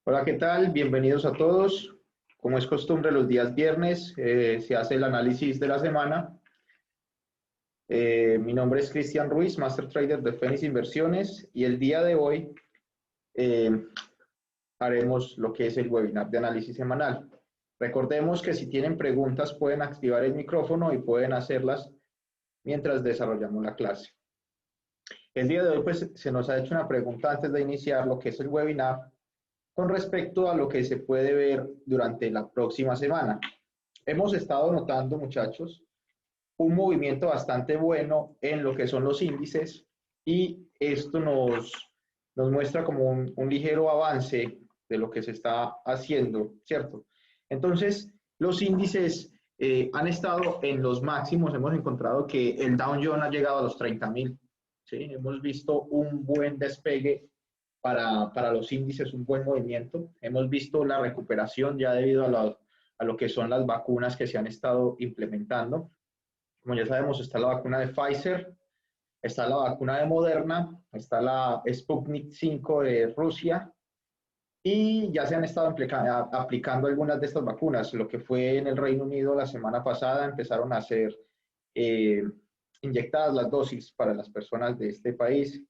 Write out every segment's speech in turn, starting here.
Hola, ¿qué tal? Bienvenidos a todos. Como es costumbre, los días viernes se hace el análisis de la semana. Mi nombre es Cristian Ruiz, Master Trader de Fénix Inversiones, y el día de hoy eh, haremos lo que es el webinar de análisis semanal. Recordemos que si tienen preguntas pueden activar el micrófono y pueden hacerlas mientras desarrollamos la clase. El día de hoy pues, se nos ha hecho una pregunta antes de iniciar lo que es el webinar con respecto a lo que se puede ver durante la próxima semana. Hemos estado notando, muchachos, un movimiento bastante bueno en lo que son los índices y esto nos muestra como un ligero avance de lo que se está haciendo, ¿cierto? Entonces, los índices han estado en los máximos, hemos encontrado que el Dow Jones ha llegado a los 30.000, ¿sí? Hemos visto un buen despegue para los índices, un buen movimiento. Hemos visto la recuperación ya debido a lo que son las vacunas que se han estado implementando. Como ya sabemos, está la vacuna de Pfizer, está la vacuna de Moderna, está la Sputnik 5 de Rusia y ya se han estado aplicando algunas de estas vacunas. Lo que fue en el Reino Unido la semana pasada empezaron a ser eh, inyectadas las dosis para las personas de este país.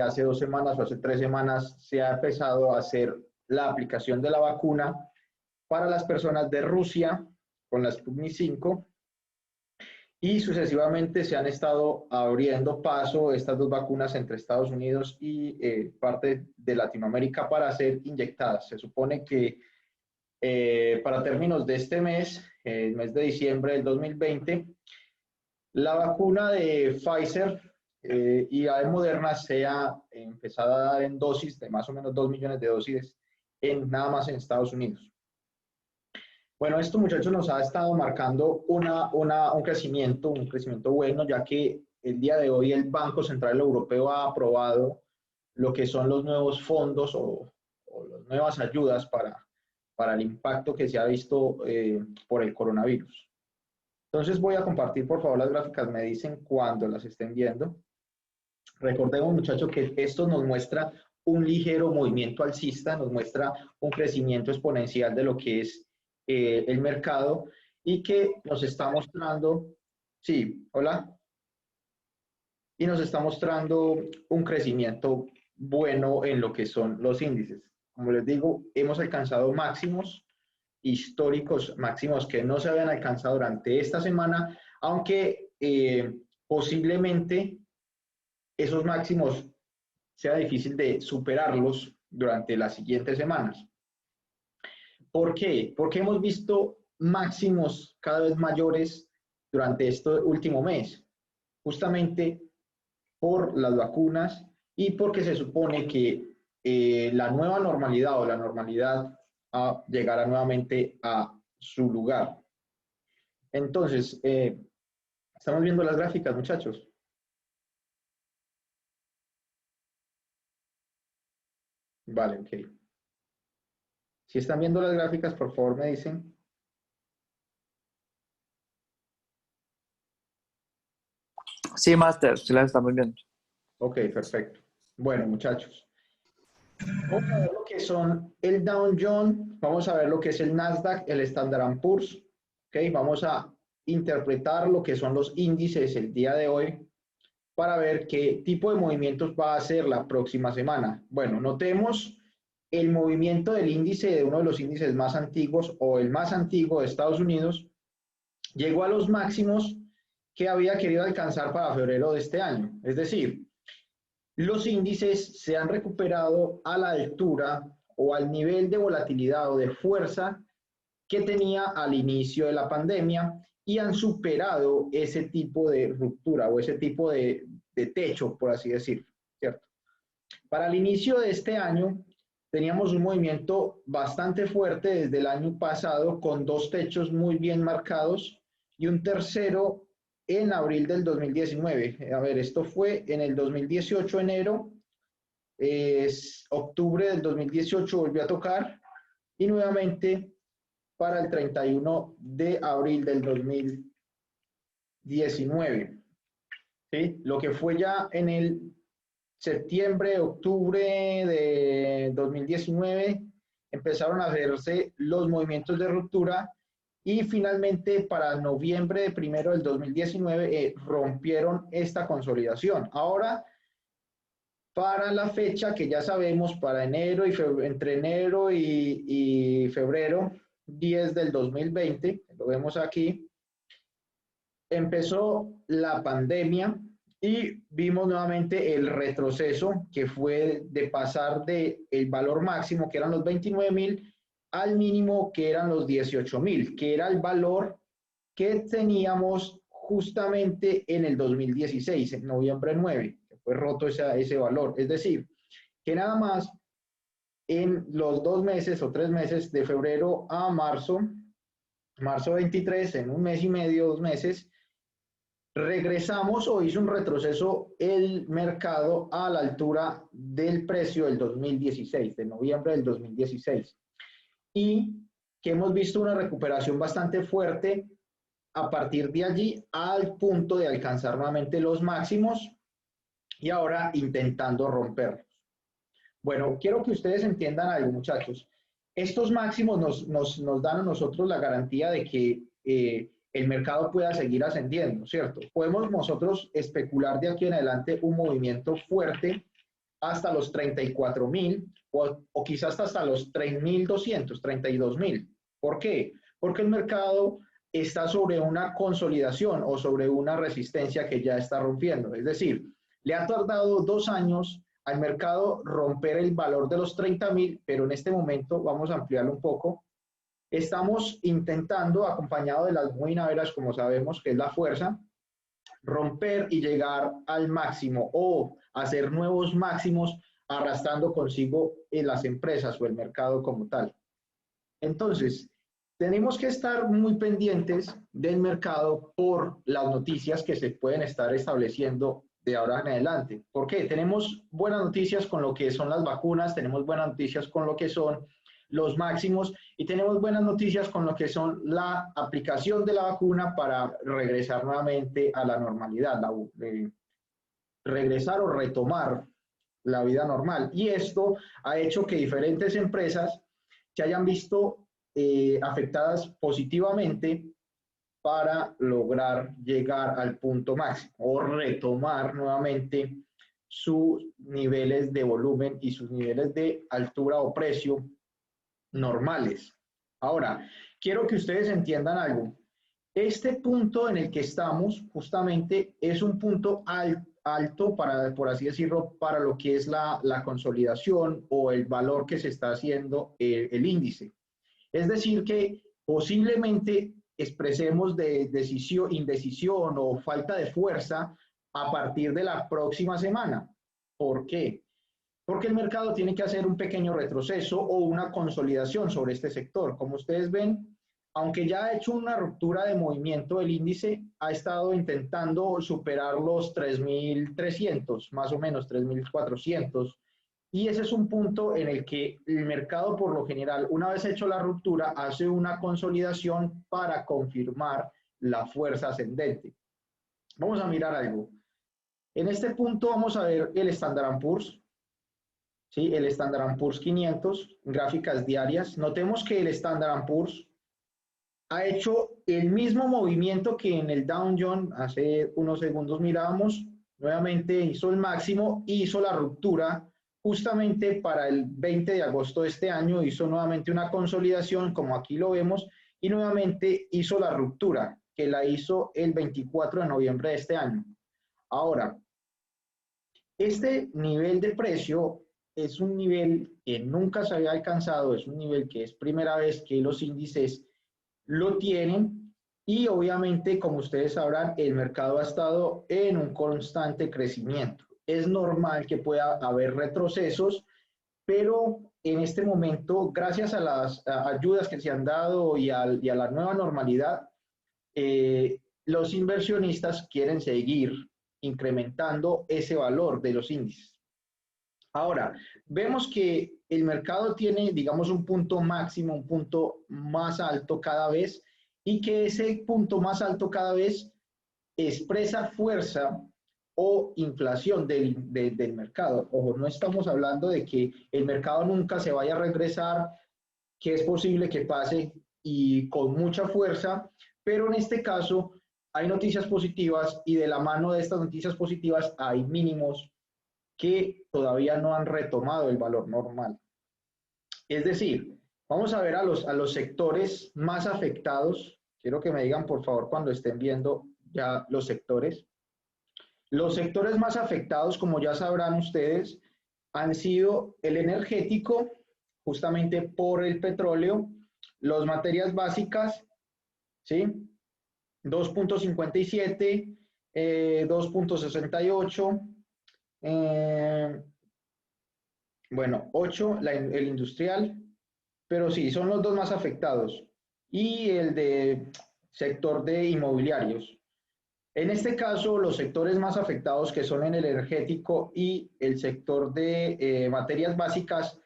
Hace 2 semanas o hace 3 semanas se ha empezado a hacer la aplicación de la vacuna para las personas de Rusia con la Sputnik 5 y sucesivamente se han estado abriendo paso estas dos vacunas entre Estados Unidos y parte de Latinoamérica para ser inyectadas. Se supone que para términos de este mes, el mes de diciembre del 2020, la vacuna de Pfizer y la de Moderna sea empezada a dar en dosis de más o menos 2 millones de dosis nada más en Estados Unidos. Bueno, esto, muchachos, nos ha estado marcando un crecimiento bueno, ya que el día de hoy el Banco Central Europeo ha aprobado lo que son los nuevos fondos o las nuevas ayudas para el impacto que se ha visto por el coronavirus. Entonces voy a compartir, por favor, las gráficas, me dicen cuando las estén viendo. Recordemos, muchachos, que esto nos muestra un ligero movimiento alcista, nos muestra un crecimiento exponencial de lo que es el mercado y que nos está mostrando, sí, hola, y nos está mostrando un crecimiento bueno en lo que son los índices. Como les digo, hemos alcanzado máximos históricos, máximos que no se habían alcanzado durante esta semana, aunque posiblemente esos máximos sea difícil de superarlos durante las siguientes semanas. ¿Por qué? Porque hemos visto máximos cada vez mayores durante este último mes, justamente por las vacunas y porque se supone que la nueva normalidad o la normalidad llegará nuevamente a su lugar. Entonces, estamos viendo las gráficas, muchachos. Vale, ok. Si están viendo las gráficas, por favor me dicen. Sí, Master, sí las estamos viendo. Ok, perfecto. Bueno, muchachos, vamos a ver lo que son el Dow Jones, vamos a ver lo que es el Nasdaq, el Standard & Poor's, ok, vamos a interpretar lo que son los índices el día de hoy para ver qué tipo de movimientos va a hacer la próxima semana. Bueno, notemos el movimiento del índice de uno de los índices más antiguos o el más antiguo de Estados Unidos, llegó a los máximos que había querido alcanzar para febrero de este año, es decir, los índices se han recuperado a la altura o al nivel de volatilidad o de fuerza que tenía al inicio de la pandemia y han superado ese tipo de ruptura o ese tipo de techo, por así decirlo, ¿cierto? Para el inicio de este año teníamos un movimiento bastante fuerte desde el año pasado con dos techos muy bien marcados y un tercero en abril del 2019. A ver, esto fue en el 2018, enero, octubre del 2018 volvió a tocar y nuevamente para el 31 de abril del 2019. ¿Sí? Lo que fue ya en el septiembre, octubre de 2019 empezaron a hacerse los movimientos de ruptura y finalmente para noviembre de primero del 2019 rompieron esta consolidación. Ahora, para la fecha que ya sabemos, para enero y entre enero y febrero 10 del 2020, lo vemos aquí, empezó la pandemia y vimos nuevamente el retroceso que fue de pasar del valor máximo, que eran los 29.000, al mínimo, que eran los 18.000, que era el valor que teníamos justamente en el 2016, en noviembre 9, que fue roto ese valor. Es decir, que nada más en los 2 meses o 3 meses, de febrero a marzo 23, en un mes y medio, 2 meses, regresamos o hizo un retroceso el mercado a la altura del precio del 2016, de noviembre del 2016. Y que hemos visto una recuperación bastante fuerte a partir de allí al punto de alcanzar nuevamente los máximos y ahora intentando romperlos. Bueno, quiero que ustedes entiendan algo, muchachos. Estos máximos nos dan a nosotros la garantía de que el mercado pueda seguir ascendiendo, ¿cierto? Podemos nosotros especular de aquí en adelante un movimiento fuerte hasta los 34.000 o quizás hasta los 3.200, 32.000. ¿Por qué? Porque el mercado está sobre una consolidación o sobre una resistencia que ya está rompiendo. Es decir, le ha tardado 2 años al mercado romper el valor de los 30.000, pero en este momento, vamos a ampliarlo un poco, estamos intentando, acompañado de las muy naveras, como sabemos que es la fuerza, romper y llegar al máximo o hacer nuevos máximos arrastrando consigo las empresas o el mercado como tal. Entonces, tenemos que estar muy pendientes del mercado por las noticias que se pueden estar estableciendo de ahora en adelante. ¿Por qué? Tenemos buenas noticias con lo que son las vacunas, tenemos buenas noticias con lo que son los máximos y tenemos buenas noticias con lo que son la aplicación de la vacuna para regresar nuevamente a la normalidad, regresar o retomar la vida normal. Y esto ha hecho que diferentes empresas se hayan visto afectadas positivamente para lograr llegar al punto máximo o retomar nuevamente sus niveles de volumen y sus niveles de altura o precio normales. Ahora, quiero que ustedes entiendan algo. Este punto en el que estamos justamente es un punto alto para, por así decirlo, para lo que es la consolidación o el valor que se está haciendo el índice. Es decir, que posiblemente expresemos de indecisión o falta de fuerza a partir de la próxima semana. ¿Por qué? Porque el mercado tiene que hacer un pequeño retroceso o una consolidación sobre este sector. Como ustedes ven, aunque ya ha hecho una ruptura de movimiento, el índice ha estado intentando superar los 3.300, más o menos 3.400, y ese es un punto en el que el mercado, por lo general, una vez hecho la ruptura, hace una consolidación para confirmar la fuerza ascendente. Vamos a mirar algo. En este punto vamos a ver el Standard & Poor's, ¿sí? El Standard & Poor's 500, gráficas diarias. Notemos que el Standard & Poor's ha hecho el mismo movimiento que en el Dow Jones hace unos segundos mirábamos. Nuevamente hizo el máximo, hizo la ruptura. Justamente para el 20 de agosto de este año hizo nuevamente una consolidación, como aquí lo vemos, y nuevamente hizo la ruptura, que la hizo el 24 de noviembre de este año. Ahora, este nivel de precio es un nivel que nunca se había alcanzado, es un nivel que es primera vez que los índices lo tienen y obviamente, como ustedes sabrán, el mercado ha estado en un constante crecimiento. Es normal que pueda haber retrocesos, pero en este momento, gracias a las ayudas que se han dado y a la nueva normalidad, los inversionistas quieren seguir incrementando ese valor de los índices. Ahora, vemos que el mercado tiene, digamos, un punto máximo, un punto más alto cada vez, y que ese punto más alto cada vez expresa fuerza o inflación del mercado. Ojo, no estamos hablando de que el mercado nunca se vaya a regresar que es posible que pase y con mucha fuerza, pero en este caso hay noticias positivas y de la mano de estas noticias positivas hay mínimos que todavía no han retomado el valor normal. Es decir, vamos a ver a los sectores más afectados. Quiero que me digan, por favor, cuando estén viendo ya los sectores. Los sectores más afectados, como ya sabrán ustedes, han sido el energético, justamente por el petróleo, las materias básicas, ¿sí? 2.57, 2.68, bueno, 8, el industrial, pero sí, son los dos más afectados. Y el de sector de inmobiliarios. En este caso, los sectores más afectados que son en el energético y el sector de materias básicas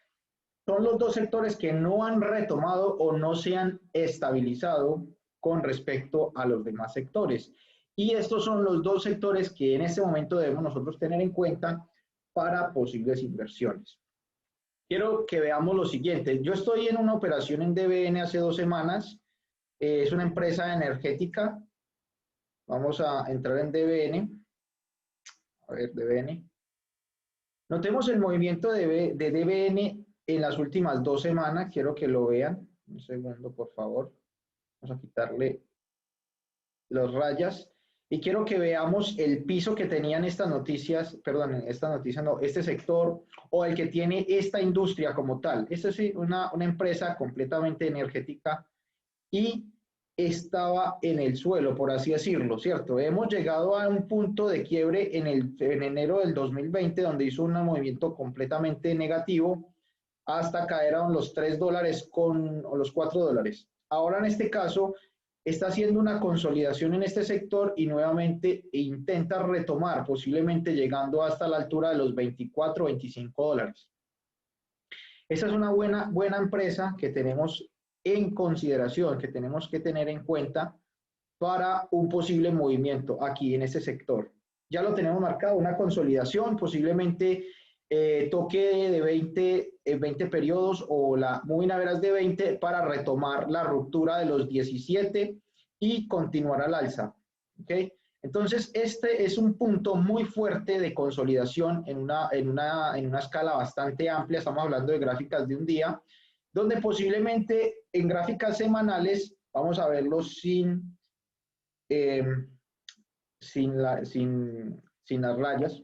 son los dos sectores que no han retomado o no se han estabilizado con respecto a los demás sectores. Y estos son los dos sectores que en este momento debemos nosotros tener en cuenta para posibles inversiones. Quiero que veamos lo siguiente. Yo estoy en una operación en DBN hace 2 semanas. Es una empresa energética. Vamos a entrar en DBN. A ver, DBN. Notemos el movimiento de DBN en las últimas 2 semanas. Quiero que lo vean. Un segundo, por favor. Vamos a quitarle las rayas. Y quiero que veamos el piso que tenían estas noticias, perdón, esta noticia no, este sector o el que tiene esta industria como tal. Esta es una empresa completamente energética y estaba en el suelo, por así decirlo, ¿cierto? Hemos llegado a un punto de quiebre en enero del 2020, donde hizo un movimiento completamente negativo hasta caer a los $3 o los $4. Ahora en este caso está haciendo una consolidación en este sector y nuevamente intenta retomar, posiblemente llegando hasta la altura de los 24 o 25 dólares. Esa es una buena empresa que tenemos en consideración, que tenemos que tener en cuenta para un posible movimiento aquí en este sector. Ya lo tenemos marcado, una consolidación, posiblemente toque de 20 periodos o la moving average de 20 para retomar la ruptura de los 17 y continuar al alza. ¿Okay? Entonces, este es un punto muy fuerte de consolidación en una escala bastante amplia. Estamos hablando de gráficas de un día, donde posiblemente en gráficas semanales, vamos a verlo sin las rayas.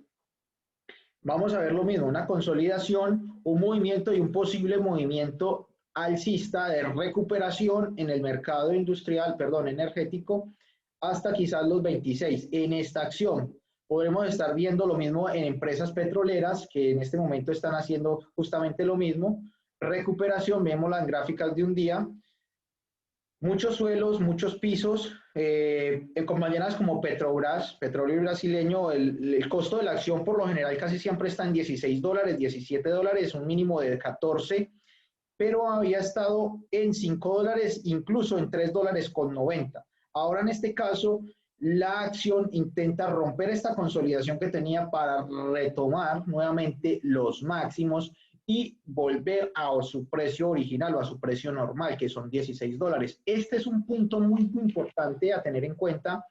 Vamos a ver lo mismo, una consolidación, un movimiento y un posible movimiento alcista de recuperación en el mercado industrial, perdón, energético, hasta quizás los 26. En esta acción podremos estar viendo lo mismo en empresas petroleras que en este momento están haciendo justamente lo mismo. Recuperación, vemos en gráficas de un día, muchos suelos, muchos pisos, en compañías como Petrobras, petróleo brasileño, el costo de la acción por lo general casi siempre está en $16, $17, un mínimo de 14, pero había estado en $5, incluso en $3.90. Ahora en este caso, la acción intenta romper esta consolidación que tenía para retomar nuevamente los máximos y volver a su precio original o a su precio normal, que son $16. Este es un punto muy importante a tener en cuenta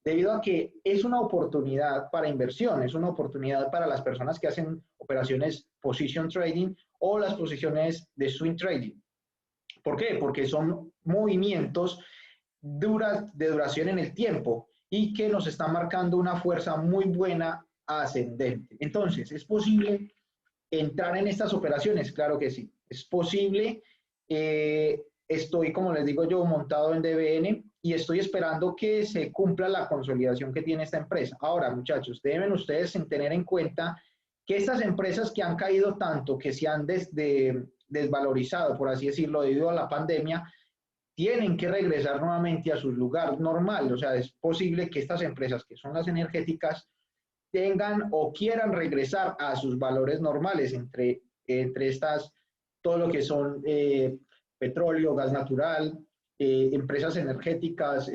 debido a que es una oportunidad para inversión, es una oportunidad para las personas que hacen operaciones position trading o las posiciones de swing trading. ¿Por qué? Porque son movimientos de duración en el tiempo y que nos están marcando una fuerza muy buena ascendente. Entonces, ¿es posible entrar en estas operaciones? Claro que sí, es posible. Estoy, como les digo yo, montado en DBN y estoy esperando que se cumpla la consolidación que tiene esta empresa. Ahora, muchachos, deben ustedes tener en cuenta que estas empresas que han caído tanto, que se han desvalorizado, por así decirlo, debido a la pandemia, tienen que regresar nuevamente a su lugar normal. O sea, es posible que estas empresas, que son las energéticas, tengan o quieran regresar a sus valores normales, entre estas, todo lo que son petróleo, gas natural, empresas energéticas,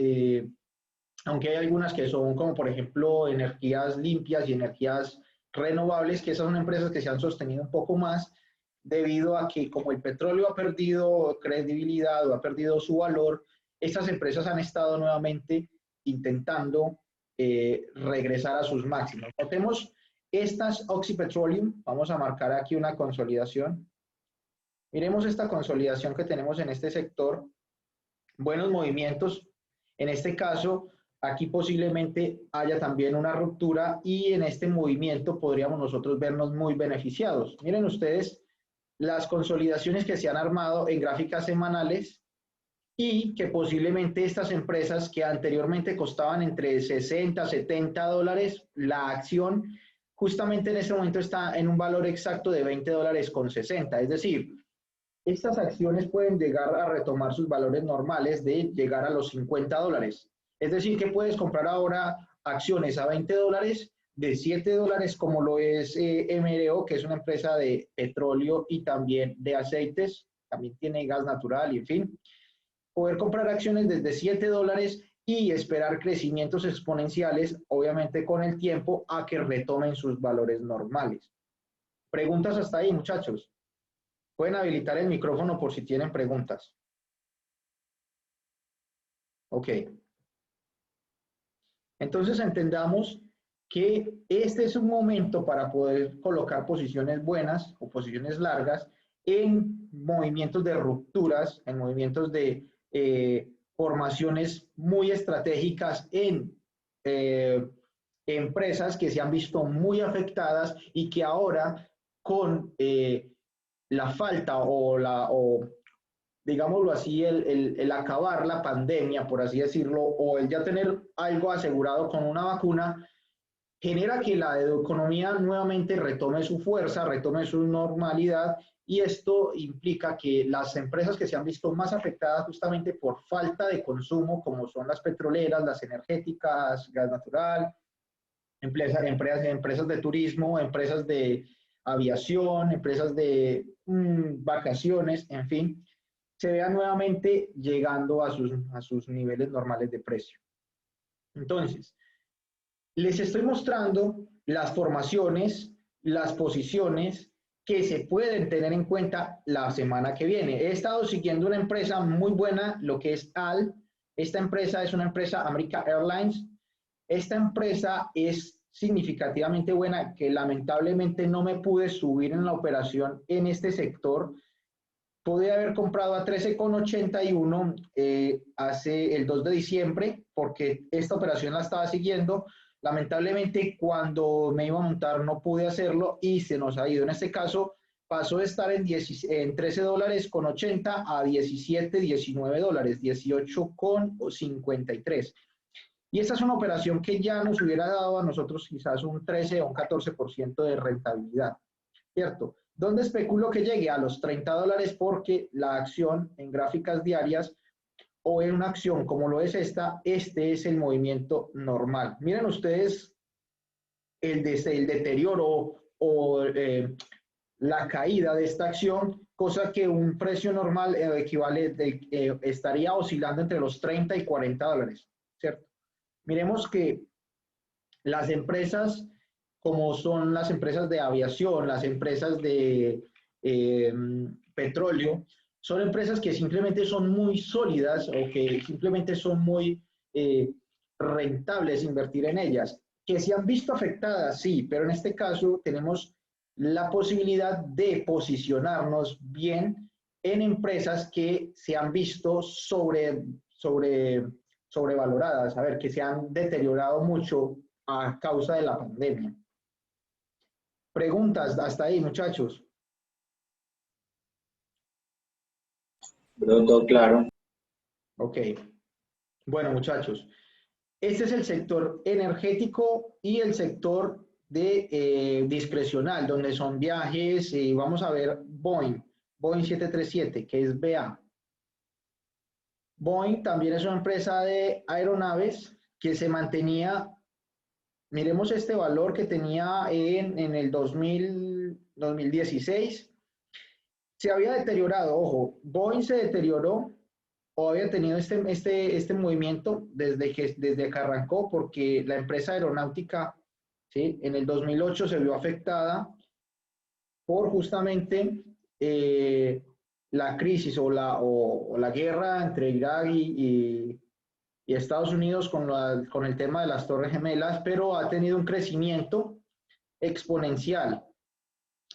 aunque hay algunas que son como por ejemplo energías limpias y energías renovables, que esas son empresas que se han sostenido un poco más debido a que como el petróleo ha perdido credibilidad o ha perdido su valor, estas empresas han estado nuevamente intentando regresar a sus máximos. Notemos estas Oxy Petroleum, vamos a marcar aquí una consolidación. Miremos esta consolidación que tenemos en este sector, buenos movimientos, en este caso, aquí posiblemente haya también una ruptura y en este movimiento podríamos nosotros vernos muy beneficiados. Miren ustedes las consolidaciones que se han armado en gráficas semanales y que posiblemente estas empresas que anteriormente costaban entre 60 a 70 dólares la acción, justamente en este momento está en un valor exacto de 20 dólares con 60, es decir, estas acciones pueden llegar a retomar sus valores normales de llegar a los 50 dólares. Es decir, que puedes comprar ahora acciones a 20 dólares, de 7 dólares como lo es MRO, que es una empresa de petróleo y también de aceites, también tiene gas natural y en fin. Poder comprar acciones desde 7 dólares y esperar crecimientos exponenciales, obviamente con el tiempo, a que retomen sus valores normales. ¿Preguntas hasta ahí, muchachos? Pueden habilitar el micrófono por si tienen preguntas. Ok. Entonces entendamos que este es un momento para poder colocar posiciones buenas o posiciones largas en movimientos de rupturas, en movimientos de formaciones muy estratégicas en empresas que se han visto muy afectadas y que ahora con la falta o digámoslo así, el acabar la pandemia, por así decirlo, o el ya tener algo asegurado con una vacuna, genera que la economía nuevamente retome su fuerza, retome su normalidad, y esto implica que las empresas que se han visto más afectadas justamente por falta de consumo, como son las petroleras, las energéticas, gas natural, empresas de turismo, empresas de aviación, empresas de vacaciones, en fin, se vean nuevamente llegando a sus niveles normales de precio. Entonces, les estoy mostrando las formaciones, las posiciones que se pueden tener en cuenta la semana que viene. He estado siguiendo una empresa muy buena, lo que es AL. Esta empresa es una empresa American Airlines. Esta empresa es significativamente buena, que lamentablemente no me pude subir en la operación en este sector. Pude haber comprado a 13,81 hace el 2 de diciembre, porque esta operación la estaba siguiendo. Lamentablemente, cuando me iba a montar no pude hacerlo y se nos ha ido. En este caso, pasó de estar en 13 dólares con 80 a 17, 19 dólares, 18,53. Y esta es una operación que ya nos hubiera dado a nosotros quizás un 13 o un 14% de rentabilidad, ¿cierto? ¿Dónde especulo que llegue? A los 30 dólares, porque la acción en gráficas diarias o en una acción como lo es esta, este es el movimiento normal. Miren ustedes el deterioro o la caída de esta acción, cosa que un precio normal estaría oscilando entre los 30 y 40 dólares, ¿cierto? Miremos que las empresas, como son las empresas de aviación, las empresas de petróleo, son empresas que simplemente son muy sólidas o que simplemente son muy rentables invertir en ellas. Que se han visto afectadas, sí, pero en este caso tenemos la posibilidad de posicionarnos bien en empresas que se han visto sobrevaloradas, a ver, que se han deteriorado mucho a causa de la pandemia. Preguntas hasta ahí, muchachos. Todo claro. Ok. Bueno, muchachos, este es el sector energético y el sector de discrecional, donde son viajes, vamos a ver Boeing 737, que es BA. Boeing también es una empresa de aeronaves que se mantenía, miremos este valor que tenía en el 2016, se había deteriorado, ojo, Boeing se deterioró o había tenido este movimiento desde que arrancó, porque la empresa aeronáutica, ¿sí?, en el 2008 se vio afectada por justamente eh, la crisis o la guerra entre Irak y Estados Unidos con el tema de las Torres Gemelas, pero ha tenido un crecimiento exponencial.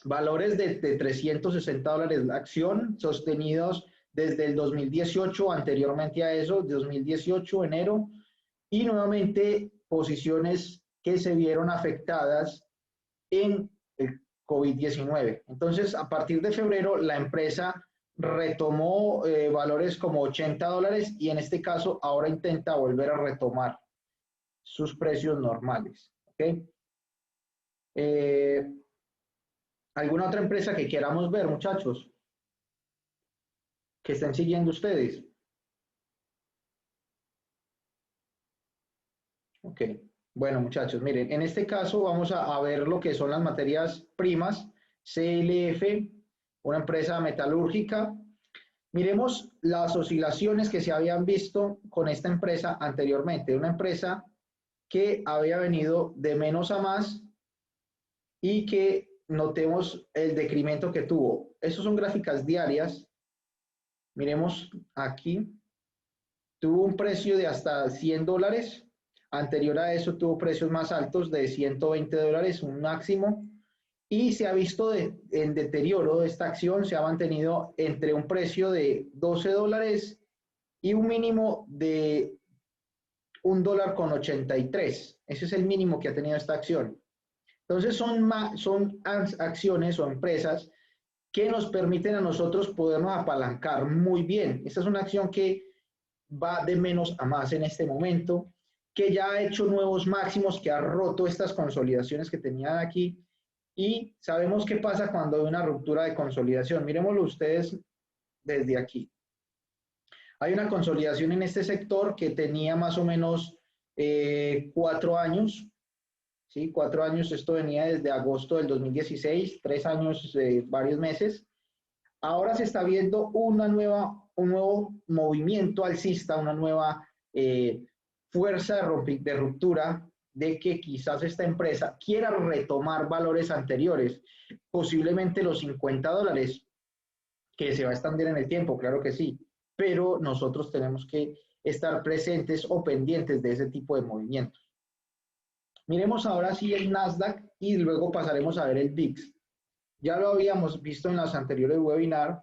Valores de $360 la acción, sostenidos desde el 2018, anteriormente a eso, 2018, enero, y nuevamente posiciones que se vieron afectadas en el COVID-19. Entonces, a partir de febrero, la empresa retomó valores como $80 y en este caso ahora intenta volver a retomar sus precios normales. ¿Okay? ¿Alguna otra empresa que queramos ver, muchachos? Que estén siguiendo ustedes. Ok. Bueno, muchachos, miren, en este caso vamos a ver lo que son las materias primas. CLF, una empresa metalúrgica. Miremos las oscilaciones que se habían visto con esta empresa anteriormente. Una empresa que había venido de menos a más y que notemos el decremento que tuvo. Estas son gráficas diarias. Miremos aquí. Tuvo un precio de hasta $100. Anterior a eso tuvo precios más altos de $120, un máximo. Y se ha visto en deterioro de esta acción, se ha mantenido entre un precio de $12 y un mínimo de $1.83. Ese es el mínimo que ha tenido esta acción. Entonces son acciones o empresas que nos permiten a nosotros podernos apalancar muy bien. Esta es una acción que va de menos a más en este momento, que ya ha hecho nuevos máximos, que ha roto estas consolidaciones que tenían aquí, y sabemos qué pasa cuando hay una ruptura de consolidación. Miremoslo ustedes desde aquí. Hay una consolidación en este sector que tenía más o menos 4 años, ¿sí? 4 años, esto venía desde agosto del 2016, 3 años, varios meses. Ahora se está viendo un nuevo movimiento alcista, una nueva fuerza de ruptura de que quizás esta empresa quiera retomar valores anteriores, posiblemente los $50, que se va a extender en el tiempo, claro que sí, pero nosotros tenemos que estar presentes o pendientes de ese tipo de movimientos. Miremos ahora sí el Nasdaq y luego pasaremos a ver el VIX. Ya lo habíamos visto en los anteriores webinars,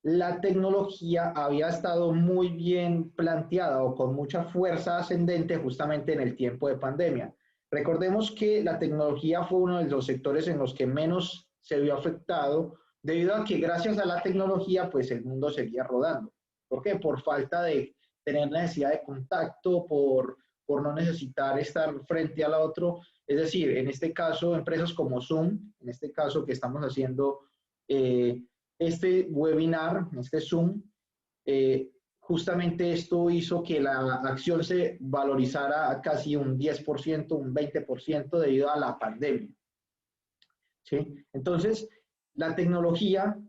la tecnología había estado muy bien planteada o con mucha fuerza ascendente justamente en el tiempo de pandemia. Recordemos que la tecnología fue uno de los sectores en los que menos se vio afectado, debido a que gracias a la tecnología, pues el mundo seguía rodando. ¿Por qué? Por falta de tener necesidad de contacto, por no necesitar estar frente al otro. Es decir, en este caso, empresas como Zoom, en este caso que estamos haciendo este webinar, este Zoom, justamente esto hizo que la acción se valorizara a casi un 10%, un 20% debido a la pandemia. ¿Sí? Entonces, la tecnología,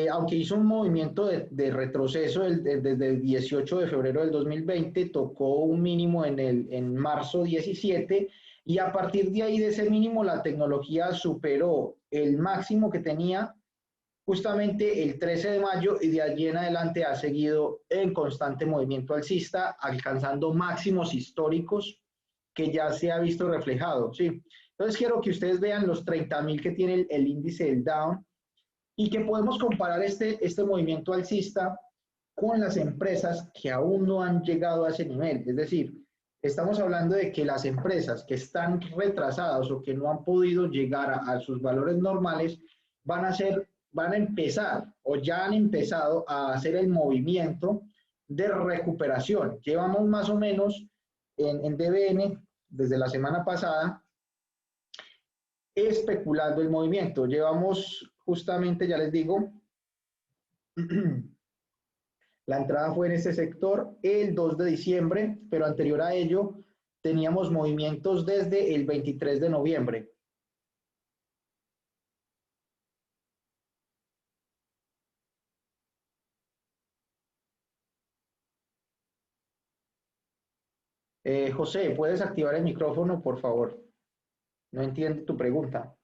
aunque hizo un movimiento de retroceso desde el 18 de febrero del 2020, tocó un mínimo en marzo 17 y a partir de ahí, de ese mínimo, la tecnología superó el máximo que tenía justamente el 13 de mayo y de allí en adelante ha seguido en constante movimiento alcista, alcanzando máximos históricos que ya se ha visto reflejado, ¿sí? Entonces quiero que ustedes vean los 30.000 que tiene el índice del Dow y que podemos comparar este movimiento alcista con las empresas que aún no han llegado a ese nivel. Es decir, estamos hablando de que las empresas que están retrasadas o que no han podido llegar a sus valores normales van a empezar o ya han empezado a hacer el movimiento de recuperación. Llevamos más o menos en DBN desde la semana pasada especulando el movimiento. Llevamos justamente, ya les digo, la entrada fue en este sector el 2 de diciembre, pero anterior a ello teníamos movimientos desde el 23 de noviembre. José, ¿puedes activar el micrófono, por favor? No entiendo tu pregunta.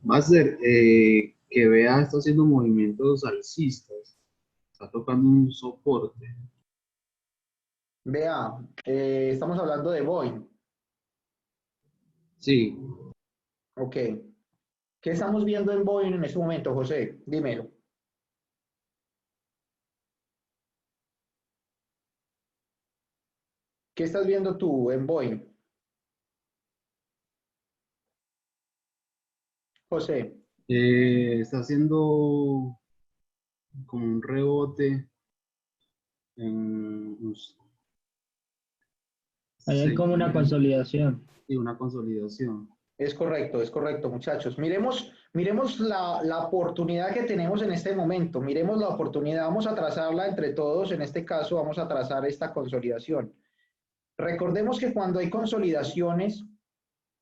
Máster, que vea, está haciendo movimientos alcistas, está tocando un soporte. Vea, estamos hablando de Boeing. Sí, Ok. ¿Qué estamos viendo en Boeing en este momento, José? Dímelo. ¿Qué estás viendo tú en Boeing, José? está haciendo como un rebote en Ahí hay como una consolidación. y una consolidación. Es correcto, muchachos. Miremos la oportunidad que tenemos en este momento. Miremos la oportunidad. Vamos a trazarla entre todos. En este caso, vamos a trazar esta consolidación. Recordemos que cuando hay consolidaciones,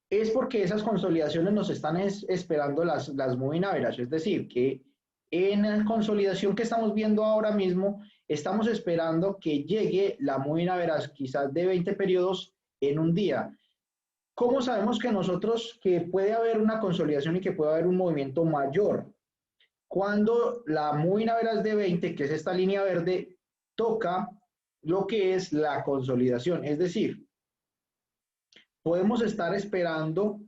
es porque esas consolidaciones nos están esperando las moving average. Es decir, que en la consolidación que estamos viendo ahora mismo, estamos esperando que llegue la moving average quizás de 20 periodos en un día. ¿Cómo sabemos que nosotros que puede haber una consolidación y que puede haber un movimiento mayor? Cuando la moving average de 20, que es esta línea verde, toca lo que es la consolidación. Es decir, podemos estar esperando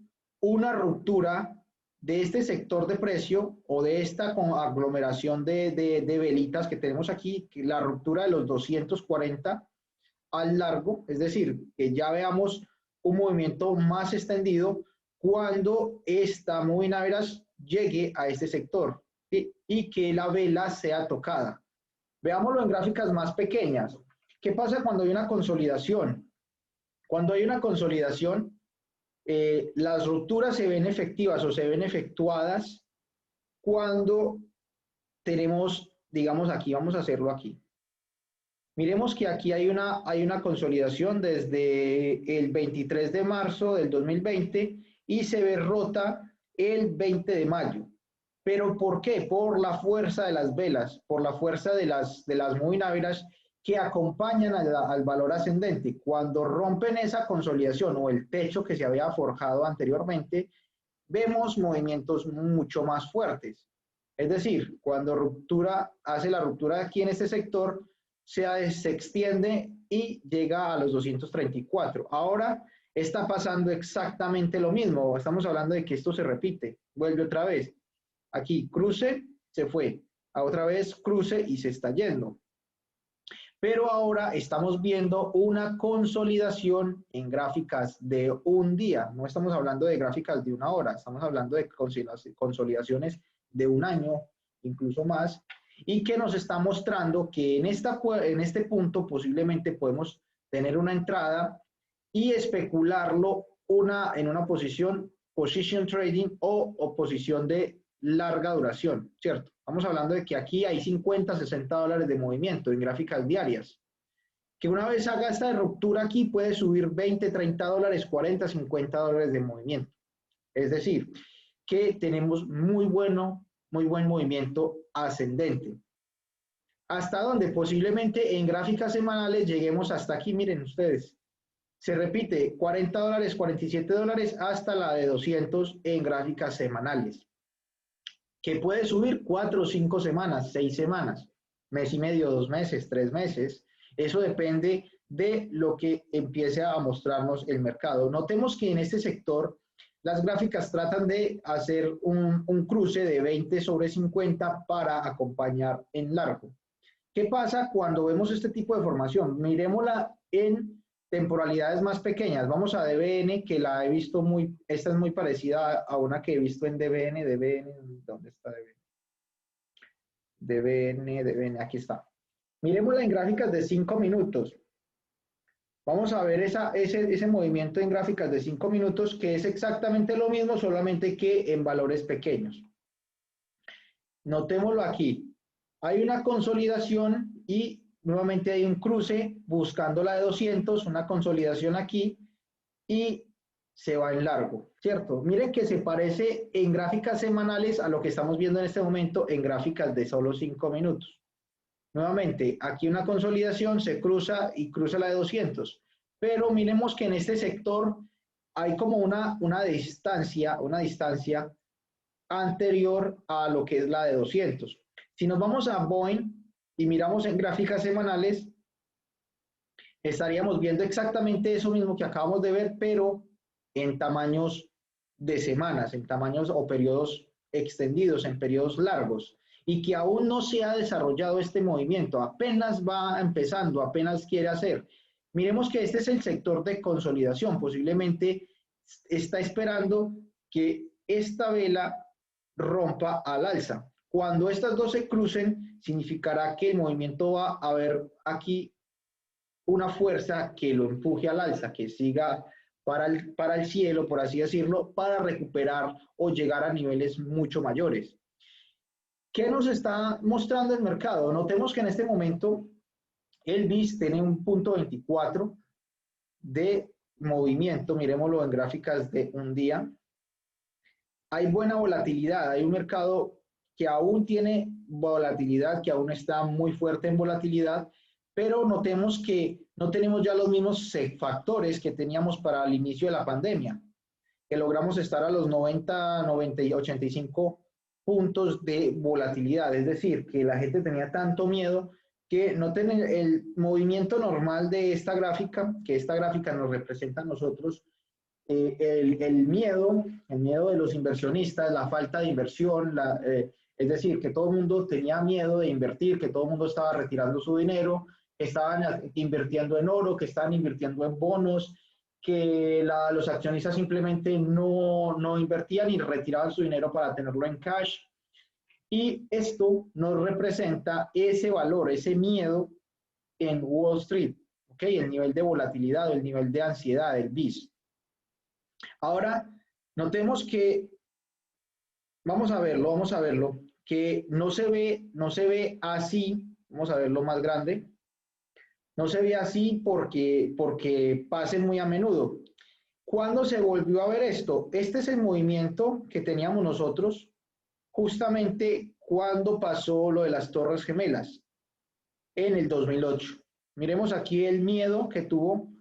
una ruptura de este sector de precio o de esta aglomeración de velitas que tenemos aquí, la ruptura de los 240 al largo, es decir, que ya veamos un movimiento más extendido cuando esta moving average llegue a este sector, ¿sí? Y que la vela sea tocada. Veámoslo en gráficas más pequeñas. ¿Qué pasa cuando hay una consolidación? Cuando hay una consolidación, las rupturas se ven efectivas o se ven efectuadas cuando tenemos, digamos aquí, vamos a hacerlo aquí. Miremos que aquí hay una consolidación desde el 23 de marzo del 2020 y se ve rota el 20 de mayo. ¿Pero por qué? Por la fuerza de las velas, por la fuerza de las moving average que acompañan al valor ascendente. Cuando rompen esa consolidación o el techo que se había forjado anteriormente, vemos movimientos mucho más fuertes. Es decir, cuando hace la ruptura aquí en este sector, se extiende y llega a los 234. Ahora está pasando exactamente lo mismo. Estamos hablando de que esto se repite. Vuelve otra vez. Aquí cruce, se fue. A otra vez cruce y se está yendo. Pero ahora estamos viendo una consolidación en gráficas de un día. No estamos hablando de gráficas de una hora, estamos hablando de consolidaciones de un año, incluso más, y que nos está mostrando que en este punto posiblemente podemos tener una entrada y especularlo en una position trading o posición de larga duración, ¿cierto? Estamos hablando de que aquí hay 50, 60 dólares de movimiento en gráficas diarias. Que una vez haga esta ruptura aquí puede subir 20, 30 dólares, 40, 50 dólares de movimiento. Es decir, que tenemos muy buen movimiento ascendente. Hasta donde posiblemente en gráficas semanales lleguemos hasta aquí, miren ustedes. Se repite 40 dólares, 47 dólares hasta la de 200 en gráficas semanales. Que puede subir 4 o 5 semanas, 6 semanas, mes y medio, 2 meses, 3 meses. Eso depende de lo que empiece a mostrarnos el mercado. Notemos que en este sector las gráficas tratan de hacer un cruce de 20 sobre 50 para acompañar en largo. ¿Qué pasa cuando vemos este tipo de formación? Miremosla en temporalidades más pequeñas. Vamos a DBN, que la he visto esta es muy parecida a una que he visto en DBN, ¿dónde está DBN? DBN, aquí está. Miremosla en gráficas de 5 minutos. Vamos a ver ese movimiento en gráficas de 5 minutos, que es exactamente lo mismo, solamente que en valores pequeños. Notémoslo aquí. Hay una consolidación y nuevamente hay un cruce buscando la de 200, una consolidación aquí y se va en largo, ¿cierto? Miren que se parece en gráficas semanales a lo que estamos viendo en este momento en gráficas de solo 5 minutos. Nuevamente, aquí una consolidación se cruza y cruza la de 200, pero miremos que en este sector hay como una distancia anterior a lo que es la de 200. Si nos vamos a Boeing y miramos en gráficas semanales, estaríamos viendo exactamente eso mismo que acabamos de ver, pero en tamaños de semanas, en tamaños o periodos extendidos, en periodos largos, y que aún no se ha desarrollado este movimiento, apenas va empezando, apenas quiere hacer. Miremos que este es el sector de consolidación, posiblemente está esperando que esta vela rompa al alza. Cuando estas dos se crucen, significará que el movimiento va a haber aquí una fuerza que lo empuje al alza, que siga para el cielo, por así decirlo, para recuperar o llegar a niveles mucho mayores. ¿Qué nos está mostrando el mercado? Notemos que en este momento el BIS tiene un punto 24 de movimiento, miremoslo en gráficas de un día. Hay buena volatilidad, hay un mercado que aún tiene volatilidad, que aún está muy fuerte en volatilidad, pero notemos que no tenemos ya los mismos factores que teníamos para el inicio de la pandemia, que logramos estar a los 90, 90 y 85 puntos de volatilidad, es decir, que la gente tenía tanto miedo que no tener el movimiento normal de esta gráfica, que esta gráfica nos representa a nosotros, el miedo de los inversionistas, la falta de inversión, es decir, que todo el mundo tenía miedo de invertir, que todo el mundo estaba retirando su dinero, que estaban invirtiendo en oro, que estaban invirtiendo en bonos, que los accionistas simplemente no invertían y retiraban su dinero para tenerlo en cash. Y esto nos representa ese valor, ese miedo en Wall Street, ¿ok? El nivel de volatilidad o el nivel de ansiedad, el BIS. Ahora, notemos que, vamos a verlo, que no se ve así, vamos a verlo más grande, no se ve así porque pase muy a menudo. ¿Cuándo se volvió a ver esto? Este es el movimiento que teníamos nosotros justamente cuando pasó lo de las Torres Gemelas, en el 2008. Miremos aquí el miedo que tuvo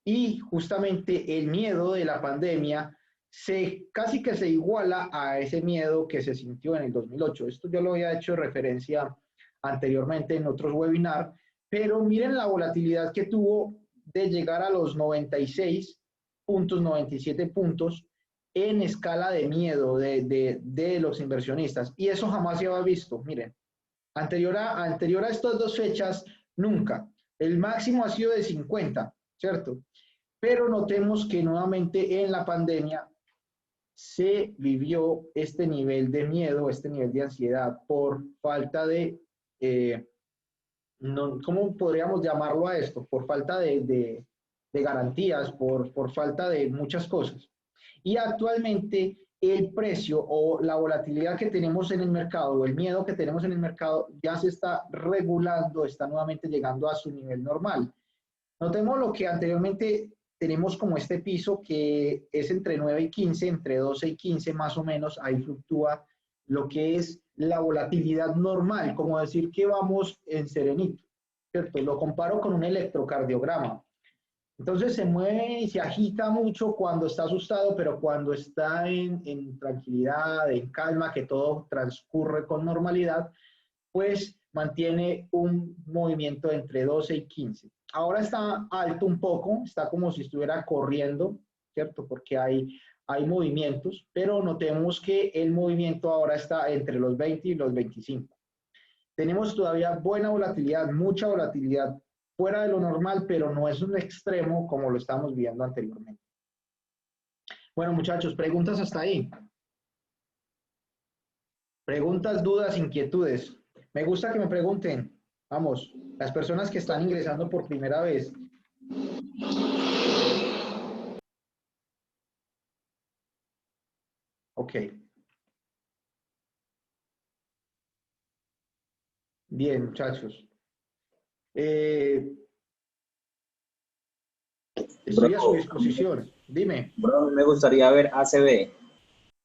y justamente el miedo de la pandemia casi que se iguala a ese miedo que se sintió en el 2008. Esto yo lo había hecho referencia anteriormente en otros webinars, pero miren la volatilidad que tuvo de llegar a los 96 puntos, 97 puntos en escala de miedo de los inversionistas. Y eso jamás se había visto, miren. Anterior a estas dos fechas, nunca. El máximo ha sido de 50, ¿cierto? Pero notemos que nuevamente en la pandemia se vivió este nivel de miedo, este nivel de ansiedad por falta de, ¿cómo podríamos llamarlo a esto? Por falta de garantías, por falta de muchas cosas. Y actualmente el precio o la volatilidad que tenemos en el mercado o el miedo que tenemos en el mercado ya se está regulando, está nuevamente llegando a su nivel normal. Notemos lo que anteriormente tenemos como este piso que es entre 9 y 15, entre 12 y 15 más o menos, ahí fluctúa lo que es la volatilidad normal, como decir que vamos en serenito, ¿cierto? Lo comparo con un electrocardiograma. Entonces se mueve y se agita mucho cuando está asustado, pero cuando está en tranquilidad, en calma, que todo transcurre con normalidad, pues mantiene un movimiento entre 12 y 15. Ahora está alto un poco, está como si estuviera corriendo, ¿cierto? Porque hay movimientos, pero notemos que el movimiento ahora está entre los 20 y los 25. Tenemos todavía buena volatilidad, mucha volatilidad, fuera de lo normal, pero no es un extremo como lo estamos viendo anteriormente. Bueno, muchachos, preguntas hasta ahí. Preguntas, dudas, inquietudes. Me gusta que me pregunten. Vamos, las personas que están ingresando por primera vez. Ok. Bien, muchachos. Estoy a su disposición. Dime. Bro, me gustaría ver ACB.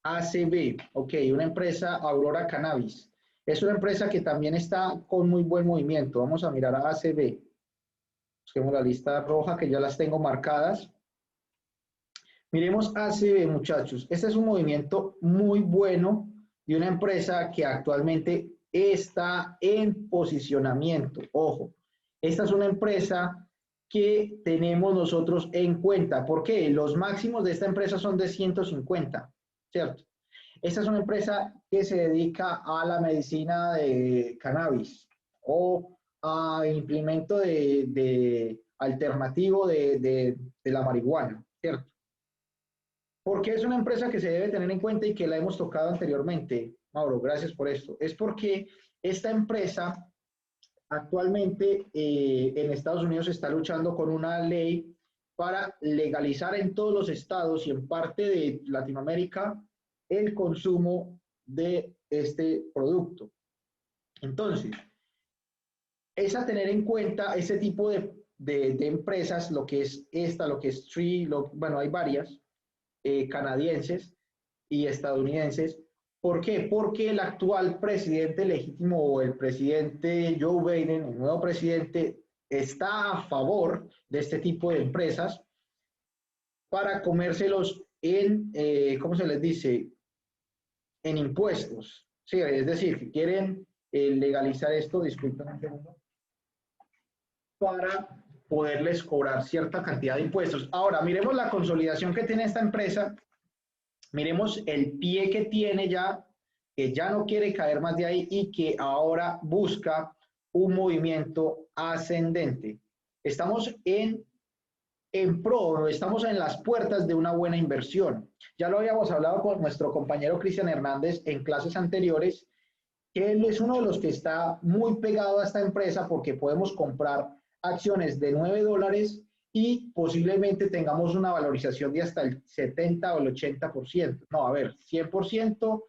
ACB, ok, una empresa Aurora Cannabis. Es una empresa que también está con muy buen movimiento. Vamos a mirar a ACB. Busquemos la lista roja que ya las tengo marcadas. Miremos ACB, muchachos. Este es un movimiento muy bueno de una empresa que actualmente está en posicionamiento. Ojo, esta es una empresa que tenemos nosotros en cuenta. ¿Por qué? Los máximos de esta empresa son de 150, ¿cierto? Esta es una empresa que se dedica a la medicina de cannabis o a implemento alternativo de la marihuana, ¿cierto? ¿Por qué es una empresa que se debe tener en cuenta y que la hemos tocado anteriormente? Mauro, gracias por esto. Es porque esta empresa actualmente en Estados Unidos está luchando con una ley para legalizar en todos los estados y en parte de Latinoamérica el consumo de este producto. Entonces, es a tener en cuenta ese tipo de empresas, lo que es esta, lo que es Tree, bueno, hay varias, canadienses y estadounidenses. ¿Por qué? Porque el actual presidente legítimo o el presidente Joe Biden, el nuevo presidente, está a favor de este tipo de empresas para comérselos en, ¿cómo se les dice? En impuestos. Sí, es decir, que quieren legalizar esto, disculpen un segundo, para poderles cobrar cierta cantidad de impuestos. Ahora, miremos la consolidación que tiene esta empresa, miremos el pie que tiene ya, que ya no quiere caer más de ahí y que ahora busca un movimiento ascendente. Estamos en pro, estamos en las puertas de una buena inversión. Ya lo habíamos hablado con nuestro compañero Cristian Hernández en clases anteriores, que él es uno de los que está muy pegado a esta empresa porque podemos comprar acciones de $9 y posiblemente tengamos una valorización de hasta el 70 o el 80%. No, a ver, 100%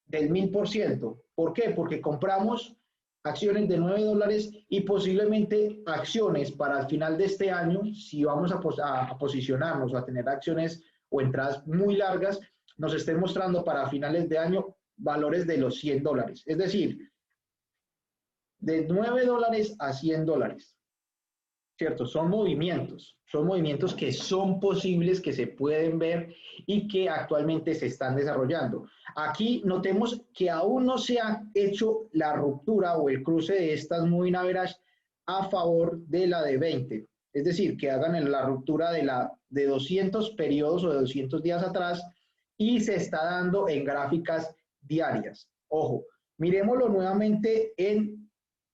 del 1000%. ¿Por qué? Porque compramos acciones de $9 y posiblemente acciones para el final de este año, si vamos a posicionarnos o a tener acciones o entradas muy largas, nos estén mostrando para finales de año valores de los $100. Es decir, de $9 a $100. ¿Cierto? Son movimientos que son posibles, que se pueden ver y que actualmente se están desarrollando. Aquí notemos que aún no se ha hecho la ruptura o el cruce de estas moving average a favor de la de 20. Es decir, que hagan la ruptura de 200 periodos o de 200 días atrás y se está dando en gráficas diarias. Ojo, miremoslo nuevamente en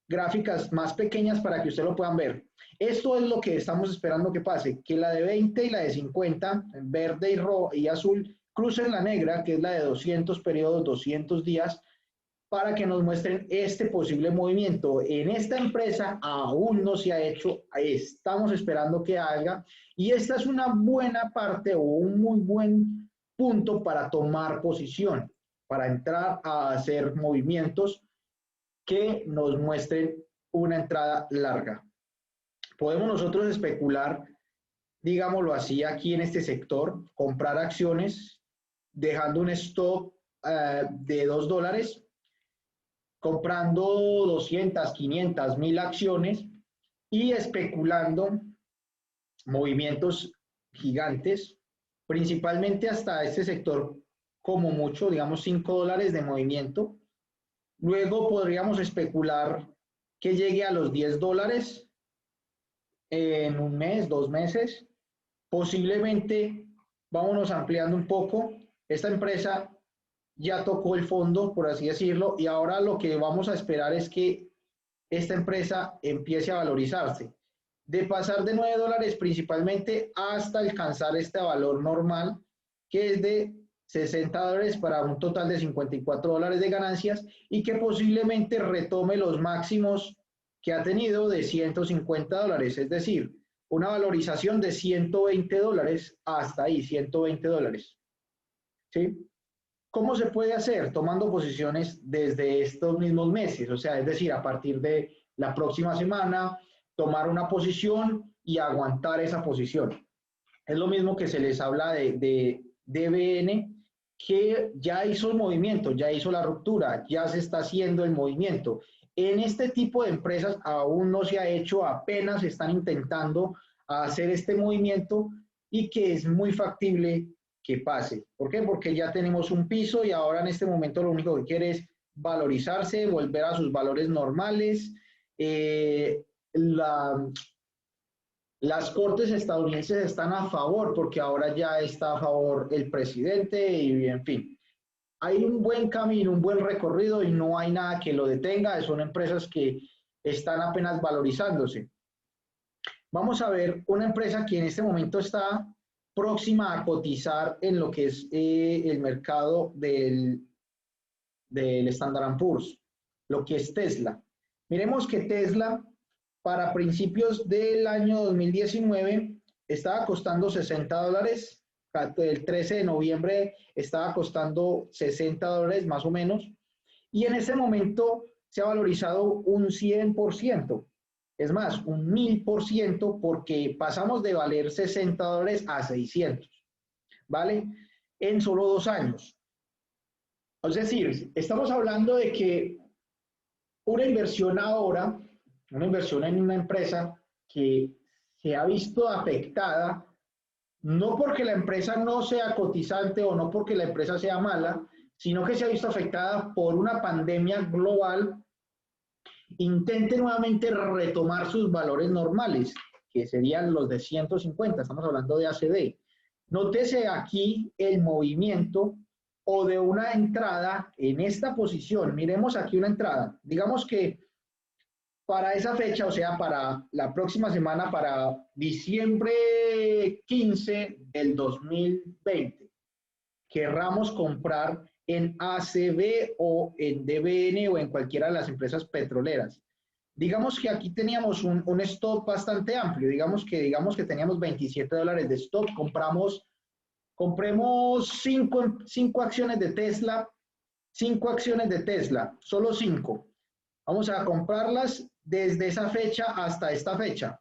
gráficas más pequeñas para que ustedes lo puedan ver. Esto es lo que estamos esperando que pase, que la de 20 y la de 50, en verde y rojo y azul, crucen la negra, que es la de 200 periodos, 200 días, para que nos muestren este posible movimiento. En esta empresa aún no se ha hecho, estamos esperando que haga, y esta es una buena parte o un muy buen punto para tomar posición, para entrar a hacer movimientos que nos muestren una entrada larga. Podemos nosotros especular, digámoslo así, aquí en este sector, comprar acciones, dejando un stop de $2, comprando 200, 500, 1000 acciones y especulando movimientos gigantes, principalmente hasta este sector, como mucho, digamos $5 de movimiento. Luego podríamos especular que llegue a los $10 en un mes, 2 meses. Posiblemente, vámonos ampliando un poco, esta empresa ya tocó el fondo, por así decirlo, y ahora lo que vamos a esperar es que esta empresa empiece a valorizarse. De pasar de $9 principalmente hasta alcanzar este valor normal, que es de $60 para un total de $54 de ganancias y que posiblemente retome los máximos que ha tenido de $150, es decir, una valorización de $120 hasta ahí, $120. ¿Sí? ¿Cómo se puede hacer? Tomando posiciones desde estos mismos meses, o sea, es decir, a partir de la próxima semana, tomar una posición y aguantar esa posición. Es lo mismo que se les habla de DBN, que ya hizo el movimiento, ya hizo la ruptura, ya se está haciendo el movimiento. En este tipo de empresas aún no se ha hecho, apenas están intentando hacer este movimiento y que es muy factible que pase. ¿Por qué? Porque ya tenemos un piso y ahora en este momento lo único que quiere es valorizarse, volver a sus valores normales. Las cortes estadounidenses están a favor porque ahora ya está a favor el presidente y en fin. Hay un buen camino, un buen recorrido y no hay nada que lo detenga. Son empresas que están apenas valorizándose. Vamos a ver una empresa que en este momento está próxima a cotizar en lo que es el mercado del Standard & Poor's, lo que es Tesla. Miremos que Tesla para principios del año 2019 estaba costando $60. El 13 de noviembre estaba costando $60 más o menos. Y en ese momento se ha valorizado un 100%. Es más, un 1000% porque pasamos de valer $60 a 600, ¿vale? En solo 2 años. Es decir, estamos hablando de que una inversión ahora, una inversión en una empresa que se ha visto afectada, no porque la empresa no sea cotizante o no porque la empresa sea mala, sino que se ha visto afectada por una pandemia global, intente nuevamente retomar sus valores normales, que serían los de 150, estamos hablando de ACD. Nótese aquí el movimiento o de una entrada en esta posición. Miremos aquí una entrada. Digamos que para esa fecha, o sea, para la próxima semana, para diciembre 15 del 2020, querramos comprar en ACB o en DBN o en cualquiera de las empresas petroleras. Digamos que aquí teníamos un stop bastante amplio, digamos que teníamos $27 de stop, compremos 5 acciones de Tesla, 5 acciones de Tesla, solo 5. Vamos a comprarlas desde esa fecha hasta esta fecha.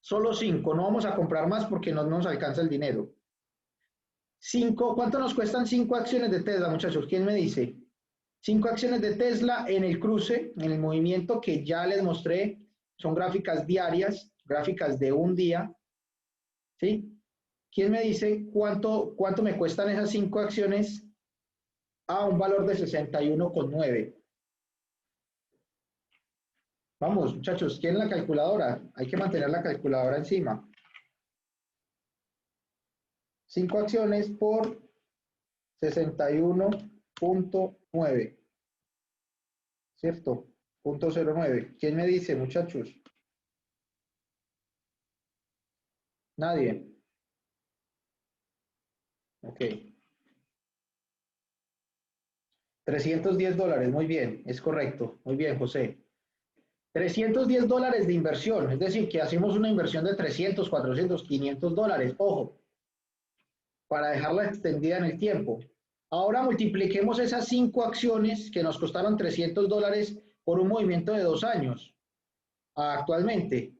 Solo 5, no vamos a comprar más porque no nos alcanza el dinero. 5, ¿cuánto nos cuestan 5 acciones de Tesla, muchachos? ¿Quién me dice? 5 acciones de Tesla en el cruce, en el movimiento que ya les mostré. Son gráficas diarias, gráficas de un día. ¿Sí? ¿Quién me dice cuánto me cuestan esas 5 acciones a un valor de 61,9? Vamos, muchachos, ¿quién la calculadora? Hay que mantener la calculadora encima. 5 acciones por 61,9. ¿Cierto? 0.09. ¿Quién me dice, muchachos? Nadie. Ok. $310, muy bien, es correcto. Muy bien, José. $310 de inversión, es decir, que hacemos una inversión de 300, 400, $500. Ojo, para dejarla extendida en el tiempo. Ahora multipliquemos esas 5 acciones que nos costaron $300 por un movimiento de 2 años. Actualmente,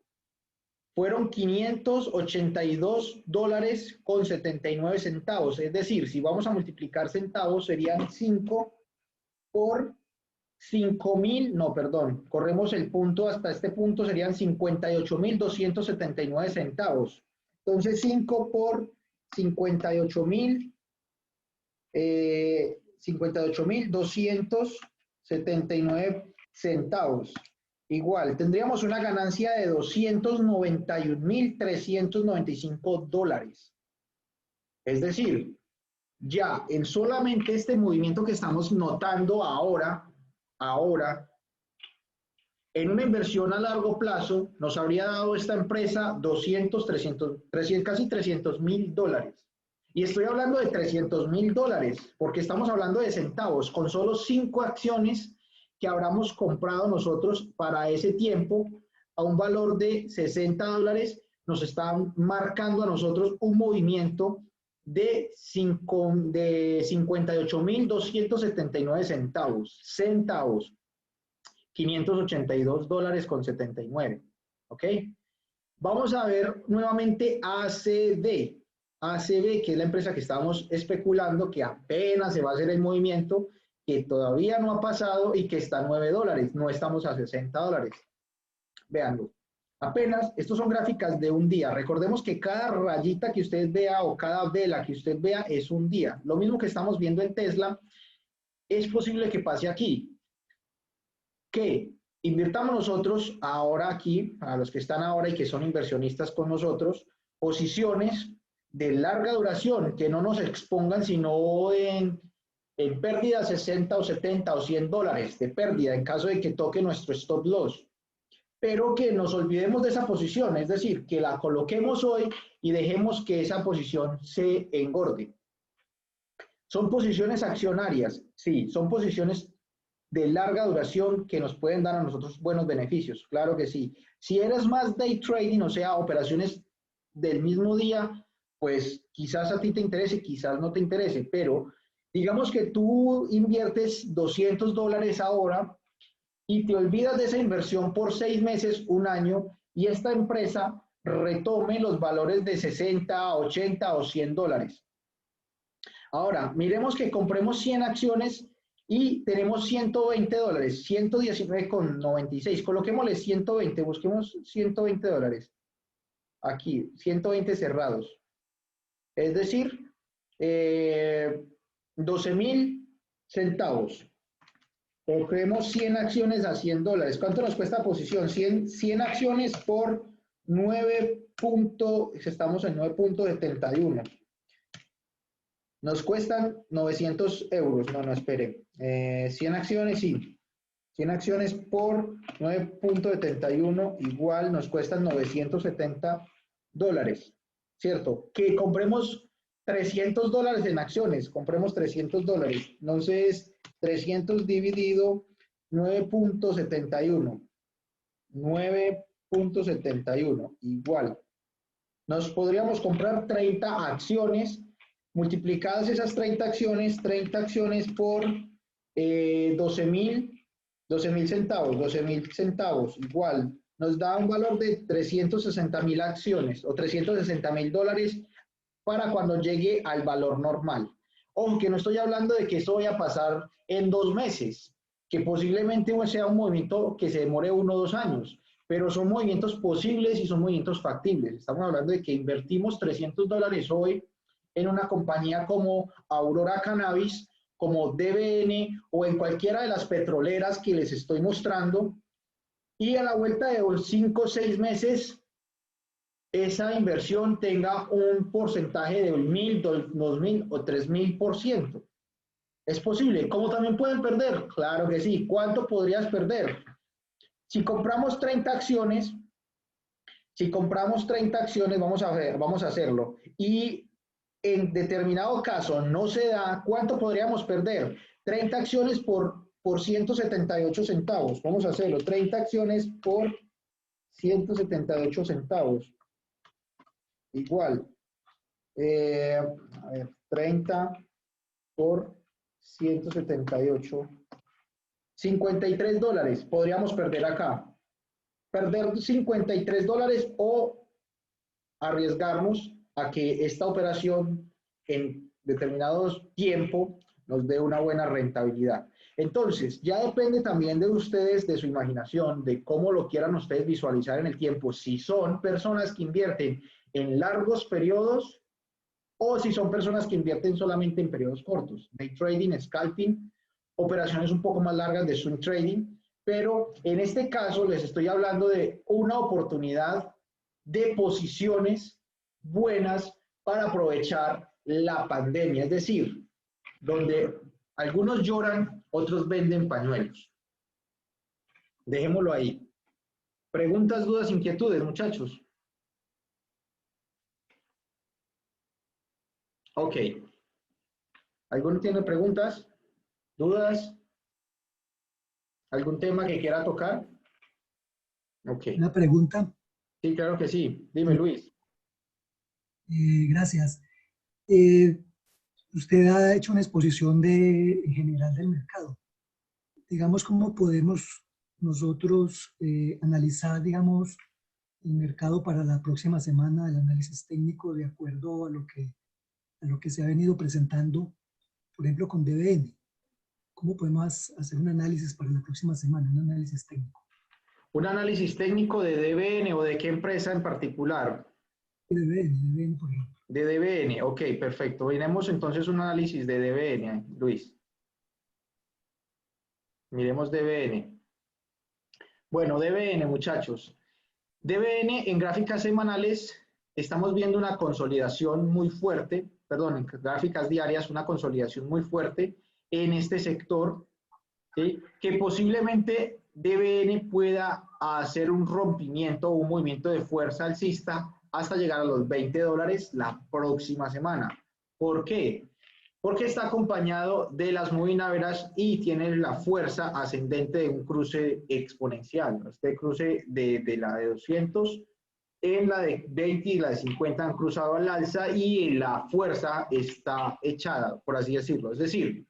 fueron $582,79. Es decir, si vamos a multiplicar centavos, serían 5 por 5.000, no, perdón, corremos el punto hasta este punto, serían 58.279 centavos. Entonces, 5 por 58.279 centavos. Igual, tendríamos una ganancia de $291.395. Es decir, ya en solamente este movimiento que estamos notando ahora, en una inversión a largo plazo, nos habría dado esta empresa casi $300.000. Y estoy hablando de $300.000, porque estamos hablando de centavos, con solo 5 acciones que habríamos comprado nosotros para ese tiempo, a un valor de $60, nos están marcando a nosotros un movimiento de 58.279 centavos, $582,79, ¿ok? Vamos a ver nuevamente ACD, que es la empresa que estamos especulando, que apenas se va a hacer el movimiento, que todavía no ha pasado y que está a $9, no estamos a $60. Veanlo, Apenas, estos son gráficas de un día. Recordemos que cada rayita que usted vea o cada vela que usted vea es un día. Lo mismo que estamos viendo en Tesla, es posible que pase aquí. Que invirtamos nosotros ahora aquí, a los que están ahora y que son inversionistas con nosotros, posiciones de larga duración, que no nos expongan sino en pérdidas 60 o 70 o 100 dólares de pérdida en caso de que toque nuestro stop loss. Pero que nos olvidemos de esa posición, es decir, que la coloquemos hoy y dejemos que esa posición se engorde. Son posiciones accionarias, sí, son posiciones de larga duración que nos pueden dar a nosotros buenos beneficios, claro que sí. Si eres más day trading, o sea, operaciones del mismo día, pues quizás a ti te interese, quizás no te interese, pero digamos que tú inviertes 200 dólares ahora y te olvidas de esa inversión por 6 meses, un año, y esta empresa retome los valores de 60, 80 o 100 dólares. Ahora, miremos que compremos 100 acciones y tenemos 120 dólares, 119,96. Coloquémosle 120, busquemos 120 dólares. Aquí, 120 cerrados. Es decir, 12,000 centavos. Cogemos 100 acciones a 100 dólares. ¿Cuánto nos cuesta posición? 100 acciones por 9. Estamos en 9.71. Nos cuestan 900 euros. No, espere. 100 acciones, sí. 100 acciones por 9.71 igual nos cuestan 970 dólares. ¿Cierto? Que compremos 300 dólares en acciones. Compremos 300 dólares. Entonces, 300 dividido 9.71. 9.71 igual. Nos podríamos comprar 30 acciones. Multiplicadas esas 30 acciones por 12,000 centavos, 12,000 centavos, igual, nos da un valor de 360,000 acciones o 360,000 dólares para cuando llegue al valor normal. Aunque no estoy hablando de que eso vaya a pasar en 2 meses, que posiblemente sea un movimiento que se demore 1 o 2 años, pero son movimientos posibles y son movimientos factibles. Estamos hablando de que invertimos 300 dólares hoy en una compañía como Aurora Cannabis, como DBN o en cualquiera de las petroleras que les estoy mostrando, y a la vuelta de 5 o 6 meses esa inversión tenga un porcentaje de 1,000, 2,000 o 3,000%. Es posible. ¿Cómo también pueden perder? Claro que sí. ¿Cuánto podrías perder? Si compramos 30 acciones, vamos a hacerlo, y en determinado caso no se da, ¿cuánto podríamos perder? 30 acciones por 178 centavos. Vamos a hacerlo. 30 acciones por 178 centavos. Igual. A ver, 30 por 178. 53 dólares podríamos perder acá. Perder 53 dólares o arriesgarnos a que esta operación en determinado tiempo nos dé una buena rentabilidad. Entonces, ya depende también de ustedes, de su imaginación, de cómo lo quieran ustedes visualizar en el tiempo, si son personas que invierten en largos periodos o si son personas que invierten solamente en periodos cortos. Day trading, scalping, operaciones un poco más largas de swing trading, pero en este caso les estoy hablando de una oportunidad de posiciones buenas para aprovechar la pandemia, es decir, donde algunos lloran, otros venden pañuelos. Dejémoslo ahí. Preguntas, dudas, inquietudes, muchachos. Ok. ¿Alguno tiene preguntas, dudas? ¿Algún tema que quiera tocar? Ok. Una pregunta. Sí, claro que sí. Dime, Luis. Gracias. Usted ha hecho una exposición en general del mercado. Digamos, ¿cómo podemos nosotros analizar, digamos, el mercado para la próxima semana, el análisis técnico de acuerdo a lo que se ha venido presentando, por ejemplo, con DBN? ¿Cómo podemos hacer un análisis para la próxima semana, un análisis técnico? Un análisis técnico de DBN o de qué empresa en particular. DBN, por ejemplo. De DBN, ok, perfecto. Miremos entonces un análisis de DBN, Luis. Miremos DBN. Bueno, DBN, muchachos. DBN en gráficas semanales estamos viendo una consolidación muy fuerte, perdón, en gráficas diarias una consolidación muy fuerte en este sector, ¿sí? Que posiblemente DBN pueda hacer un rompimiento o un movimiento de fuerza alcista hasta llegar a los $20 la próxima semana. ¿Por qué? Porque está acompañado de las moving average y tiene la fuerza ascendente de un cruce exponencial. Este cruce de la de 200 en la de 20 y la de 50 han cruzado al alza y la fuerza está echada, por así decirlo. Es decir,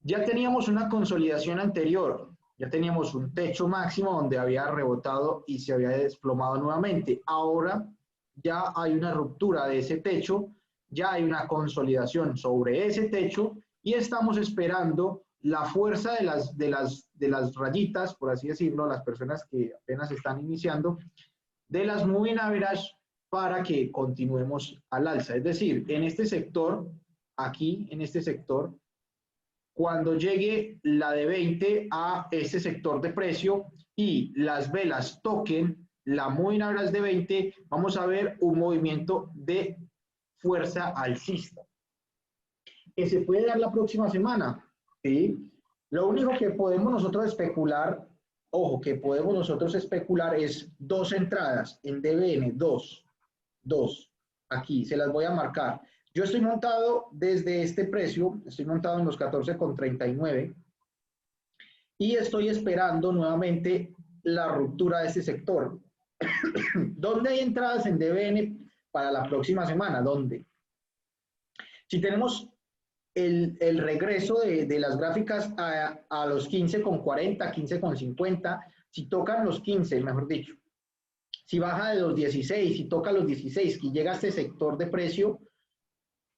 ya teníamos una consolidación anterior, ya teníamos un techo máximo donde había rebotado y se había desplomado nuevamente. Ahora ya hay una ruptura de ese techo, ya hay una consolidación sobre ese techo y estamos esperando la fuerza de las rayitas, por así decirlo, las personas que apenas están iniciando, de las moving average para que continuemos al alza. Es decir, en este sector, aquí, en este sector, cuando llegue la de 20 a este sector de precio y las velas toquen la moving average de 20, vamos a ver un movimiento de fuerza alcista que se puede dar la próxima semana, ¿sí? Lo único que podemos nosotros especular, ojo, que podemos nosotros especular es dos entradas en DBN, dos, aquí, se las voy a marcar. Yo estoy montado desde este precio, estoy montado en los 14,39 y estoy esperando nuevamente la ruptura de este sector. ¿Dónde hay entradas en DBN para la próxima semana? ¿Dónde? Si tenemos el regreso de las gráficas a los 15,40, 15,50, si tocan los 15, mejor dicho, si baja de los 16, si toca los 16, y llega a este sector de precio,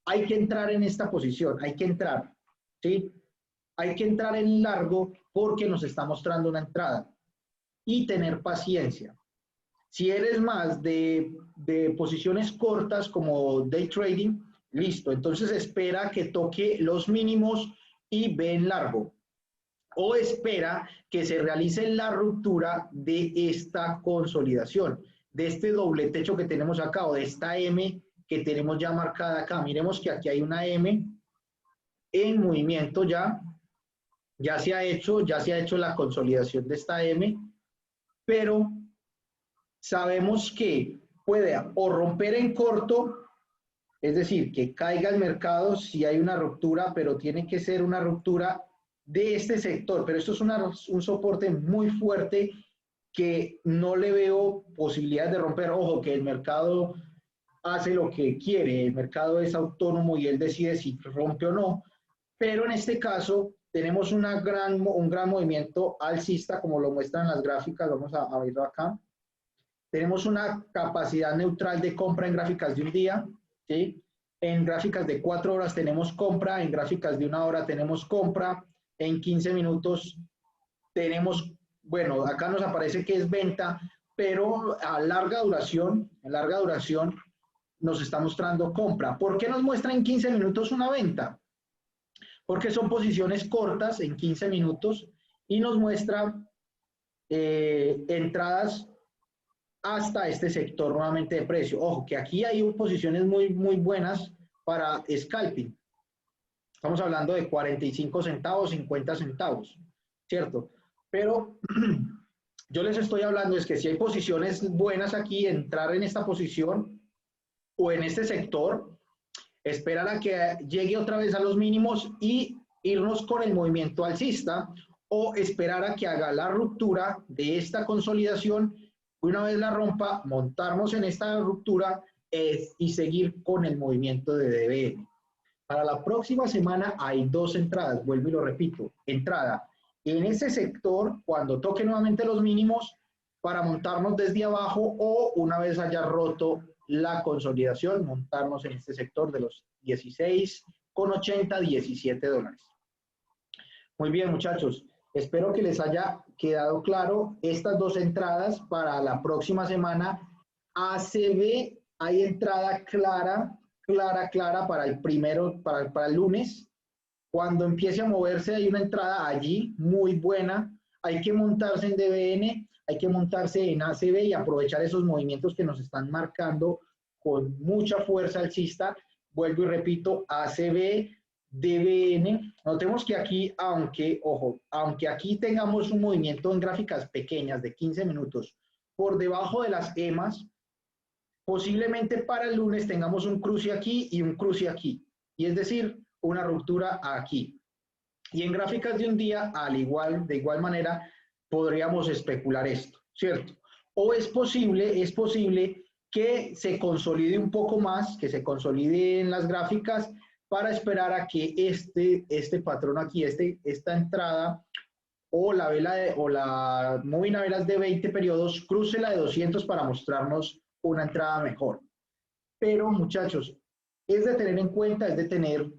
hay que entrar en esta posición, hay que entrar, ¿sí? Hay que entrar en largo porque nos está mostrando una entrada y tener paciencia. Si eres más de posiciones cortas como day trading, listo, entonces espera que toque los mínimos y ve en largo. O espera que se realice la ruptura de esta consolidación, de este doble techo que tenemos acá o de esta M que tenemos ya marcada acá. Miremos que aquí hay una M en movimiento ya se ha hecho la consolidación de esta M, pero sabemos que puede o romper en corto, es decir, que caiga el mercado si hay una ruptura, pero tiene que ser una ruptura de este sector, pero esto es un soporte muy fuerte que no le veo posibilidades de romper. Ojo, que el mercado hace lo que quiere, el mercado es autónomo y él decide si rompe o no, pero en este caso tenemos un gran movimiento alcista, como lo muestran las gráficas, vamos a verlo acá. Tenemos una capacidad neutral de compra en gráficas de un día, ¿sí? En gráficas de 4 horas tenemos compra, en gráficas de 1 hora tenemos compra, en 15 minutos tenemos, bueno, acá nos aparece que es venta, pero a larga duración nos está mostrando compra. ¿Por qué nos muestra en 15 minutos una venta? Porque son posiciones cortas en 15 minutos y nos muestra entradas hasta este sector nuevamente de precio. Ojo, que aquí hay posiciones muy buenas para scalping. Estamos hablando de 45 centavos, 50 centavos, ¿cierto? Pero yo les estoy hablando es que si hay posiciones buenas aquí, entrar en esta posición o en este sector, esperar a que llegue otra vez a los mínimos y irnos con el movimiento alcista o esperar a que haga la ruptura de esta consolidación. Una vez la rompa, montarnos en esta ruptura y seguir con el movimiento de DBN. Para la próxima semana hay dos entradas, vuelvo y lo repito. Entrada en ese sector cuando toque nuevamente los mínimos para montarnos desde abajo o una vez haya roto la consolidación, montarnos en este sector de los 16,80, $17. Muy bien, muchachos. Espero que les haya quedado claro estas dos entradas para la próxima semana. ACB, hay entrada clara para el primero, para el lunes. Cuando empiece a moverse hay una entrada allí muy buena. Hay que montarse en DBN, hay que montarse en ACB y aprovechar esos movimientos que nos están marcando con mucha fuerza alcista. Vuelvo y repito, ACB, DBN. Notemos que aquí, aunque aquí tengamos un movimiento en gráficas pequeñas de 15 minutos por debajo de las EMAs, posiblemente para el lunes tengamos un cruce aquí y un cruce aquí. Y es decir, una ruptura aquí. Y en gráficas de un día, de igual manera, podríamos especular esto, ¿cierto? O es posible que se consolide un poco más, que se consolide en las gráficas para esperar a que este patrón aquí, esta entrada o la móvil a velas de 20 periodos cruce la de 200 para mostrarnos una entrada mejor. Pero muchachos, es de tener en cuenta, es de tener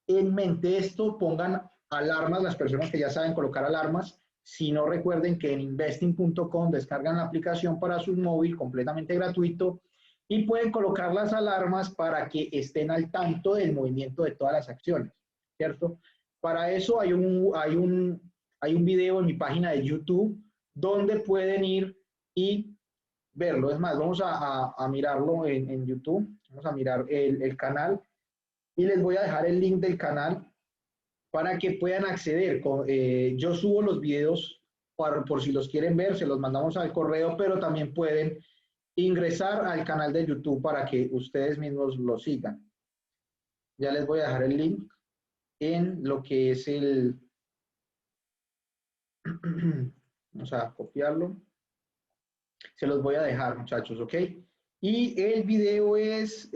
en mente esto, pongan alarmas, las personas que ya saben colocar alarmas. Si no, recuerden que en investing.com descargan la aplicación para su móvil completamente gratuito y pueden colocar las alarmas para que estén al tanto del movimiento de todas las acciones, ¿cierto? Para eso hay un video en mi página de YouTube donde pueden ir y verlo. Es más, vamos a mirarlo en YouTube, vamos a mirar el canal y les voy a dejar el link del canal para que puedan acceder. Yo subo los videos por si los quieren ver, se los mandamos al correo, pero también pueden ingresar al canal de YouTube para que ustedes mismos lo sigan. Ya les voy a dejar el link en lo que es vamos a copiarlo. Se los voy a dejar, muchachos, ¿ok? Y el video es...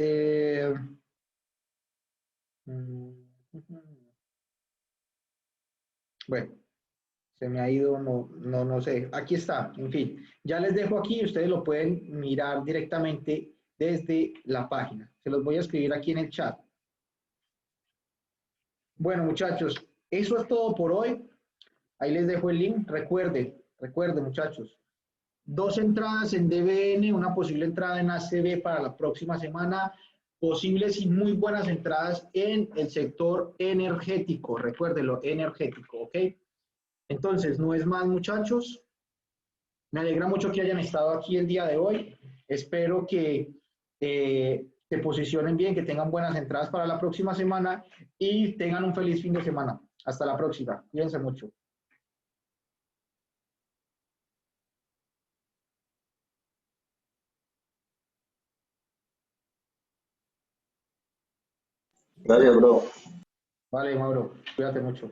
bueno, se me ha ido, no sé. Aquí está, en fin. Ya les dejo aquí, ustedes lo pueden mirar directamente desde la página. Se los voy a escribir aquí en el chat. Bueno, muchachos, eso es todo por hoy. Ahí les dejo el link. Recuerden, muchachos. 2 entradas en DBN, una posible entrada en ACB para la próxima semana, posibles y muy buenas entradas en el sector energético, recuérdenlo, energético, ¿ok? Entonces, no es más, muchachos, me alegra mucho que hayan estado aquí el día de hoy, espero que se posicionen bien, que tengan buenas entradas para la próxima semana y tengan un feliz fin de semana. Hasta la próxima, cuídense mucho. Gracias, bro. Vale, Mauro, cuídate mucho.